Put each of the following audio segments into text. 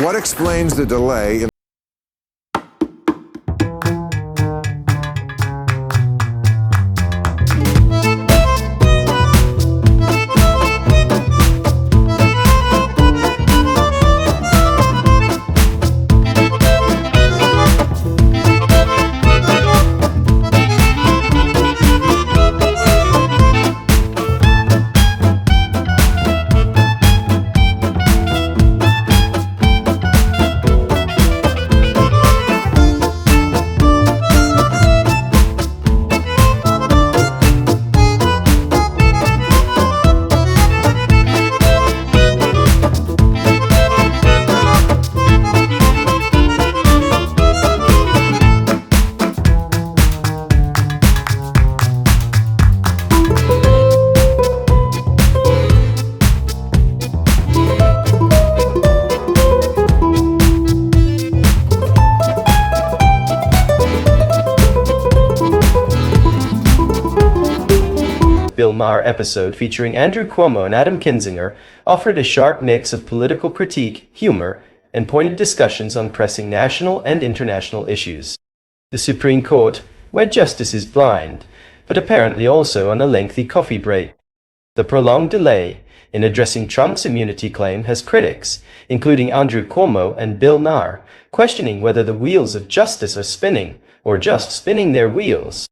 What explains the delay in Bill Maher episode featuring Andrew Cuomo and Adam Kinzinger offered a sharp mix of political critique, humor, and pointed discussions on pressing national and international issues. The Supreme Court, where justice is blind, but apparently also on a lengthy coffee break. The prolonged delay in addressing Trump's immunity claim has critics, including Andrew Cuomo and Bill Maher, questioning whether the wheels of justice are spinning, or just spinning their wheels.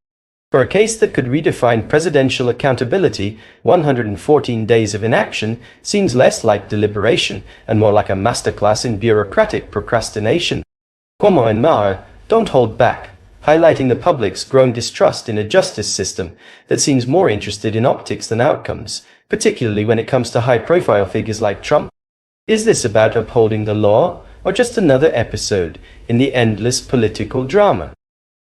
For a case that could redefine presidential accountability, 114 days of inaction seems less like deliberation and more like a masterclass in bureaucratic procrastination. Cuomo and Maher don't hold back, highlighting the public's growing distrust in a justice system that seems more interested in optics than outcomes, particularly when it comes to high-profile figures like Trump. Is this about upholding the law, or just another episode in the endless political drama?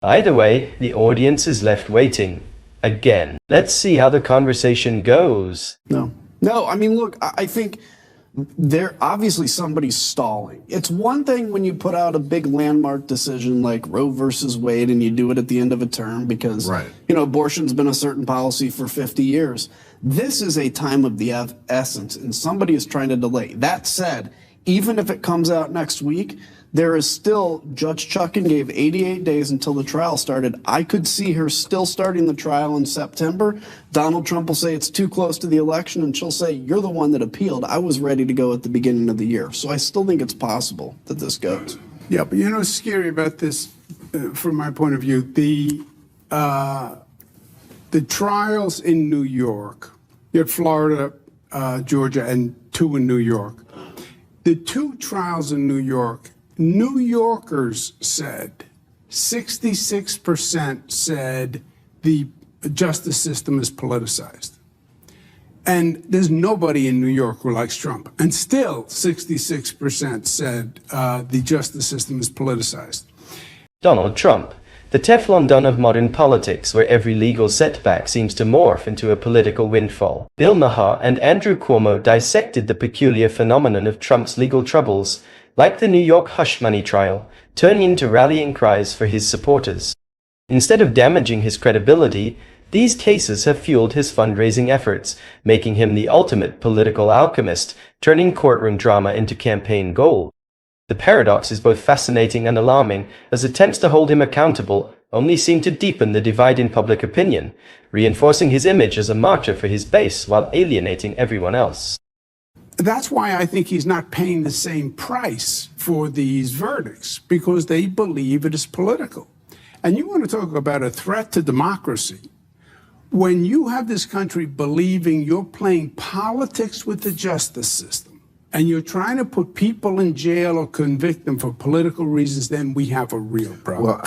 Either way, the audience is left waiting. Again. Let's see how the conversation goes. No, I mean, look, I think obviously somebody's stalling. It's one thing when you put out a big landmark decision like Roe versus Wade and you do it at the end of a term because, abortion's been a certain policy for 50 years. This is a time of the essence, and somebody is trying to delay. That said, even if it comes out next week, there is still, Judge Chuckin gave 88 days until the trial started. I could see her still starting the trial in September. Donald Trump will say it's too close to the election, and she'll say, you're the one that appealed. I was ready to go at the beginning of the year. So I still think it's possible that this goes. Yeah, but what's scary about this, from my point of view, the trials in New York, you had Florida, Georgia, and 2 in New York. The 2 trials in New York, New Yorkers said, 66% said the justice system is politicized. And there's nobody in New York who likes Trump. And still 66% said the justice system is politicized. Donald Trump, the Teflon Don of modern politics, where every legal setback seems to morph into a political windfall. Bill Maher and Andrew Cuomo dissected the peculiar phenomenon of Trump's legal troubles, like the New York hush money trial, turning into rallying cries for his supporters. Instead of damaging his credibility, these cases have fueled his fundraising efforts, making him the ultimate political alchemist, turning courtroom drama into campaign gold. The paradox is both fascinating and alarming, as attempts to hold him accountable only seem to deepen the divide in public opinion, reinforcing his image as a martyr for his base while alienating everyone else. That's why I think he's not paying the same price for these verdicts, because they believe it is political. And you want to talk about a threat to democracy. When you have this country believing you're playing politics with the justice system, and you're trying to put people in jail or convict them for political reasons, then we have a real problem.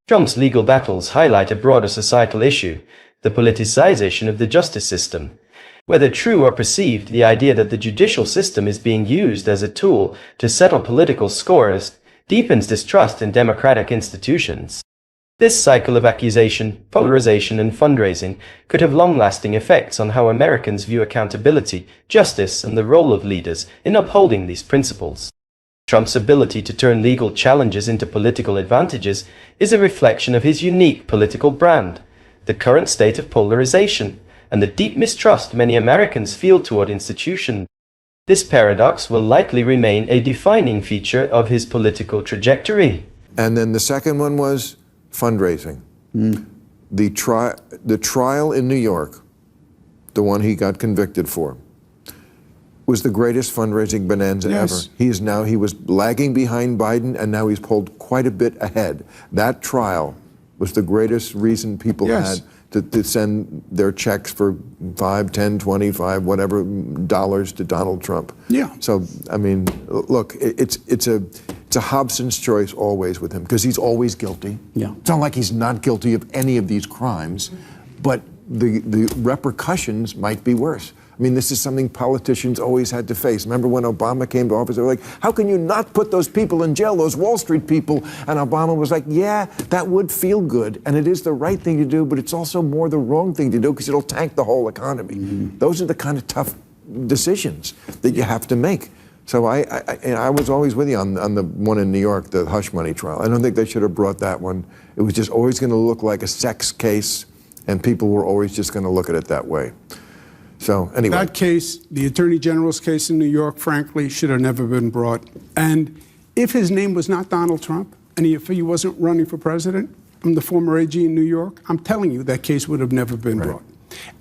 Trump's legal battles highlight a broader societal issue, the politicization of the justice system. Whether true or perceived, the idea that the judicial system is being used as a tool to settle political scores deepens distrust in democratic institutions. This cycle of accusation, polarization, and fundraising could have long-lasting effects on how Americans view accountability, justice, and the role of leaders in upholding these principles. Trump's ability to turn legal challenges into political advantages is a reflection of his unique political brand, the current state of polarization, and the deep mistrust many Americans feel toward institutions. This paradox will likely remain a defining feature of his political trajectory. And then the second one was fundraising. The trial in New York, the one he got convicted for, was the greatest fundraising bonanza ever. He was lagging behind Biden, and now he's pulled quite a bit ahead. That trial was the greatest reason people had to send their checks for 5, 10, 25, whatever dollars to Donald Trump. So, I mean, look, it's a Hobson's choice always with him, because he's always guilty. It's not like he's not guilty of any of these crimes, but the repercussions might be worse. I mean, this is something politicians always had to face. Remember when Obama came to office, they were like, how can you not put those people in jail, those Wall Street people? And Obama was like, yeah, that would feel good, and it is the right thing to do, but it's also more the wrong thing to do, because it'll tank the whole economy. Those are the kind of tough decisions that you have to make. So I was always with you on the one in New York, the hush money trial. I don't think they should have brought that one. It was just always going to look like a sex case, and people were always just going to look at it that way. So anyway. That case, the Attorney General's case in New York, frankly, should have never been brought. And if his name was not Donald Trump, and if he wasn't running for president, I'm the former AG in New York, I'm telling you that case would have never been brought.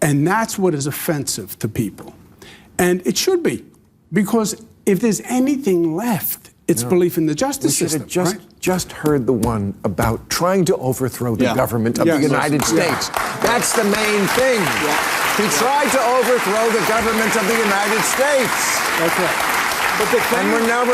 And that's what is offensive to people. And it should be, because if there's anything left, it's belief in the justice system. We should have just heard the one about trying to overthrow the government of the United States. That's the main thing. He tried to overthrow the government of the United States. That's right. But and we're not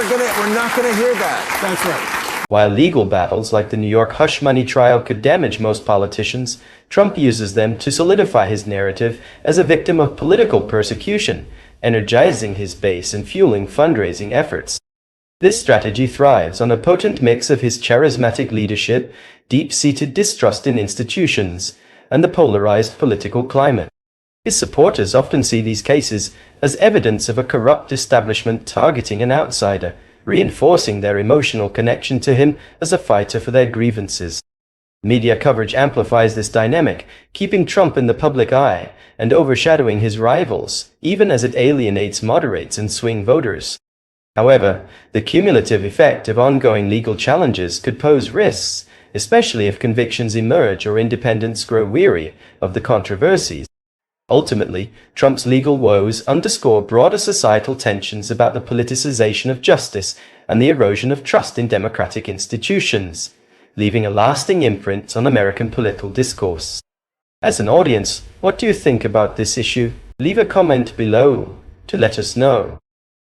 going to hear that. That's right. While legal battles like the New York hush money trial could damage most politicians, Trump uses them to solidify his narrative as a victim of political persecution, energizing his base and fueling fundraising efforts. This strategy thrives on a potent mix of his charismatic leadership, deep-seated distrust in institutions, and the polarized political climate. His supporters often see these cases as evidence of a corrupt establishment targeting an outsider, reinforcing their emotional connection to him as a fighter for their grievances. Media coverage amplifies this dynamic, keeping Trump in the public eye and overshadowing his rivals, even as it alienates moderates and swing voters. However, the cumulative effect of ongoing legal challenges could pose risks, especially if convictions emerge or independents grow weary of the controversies. Ultimately, Trump's legal woes underscore broader societal tensions about the politicization of justice and the erosion of trust in democratic institutions, leaving a lasting imprint on American political discourse. As an audience, what do you think about this issue? Leave a comment below to let us know.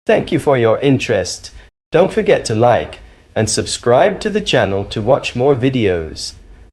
Thank you for your interest. Don't forget to like and subscribe to the channel to watch more videos.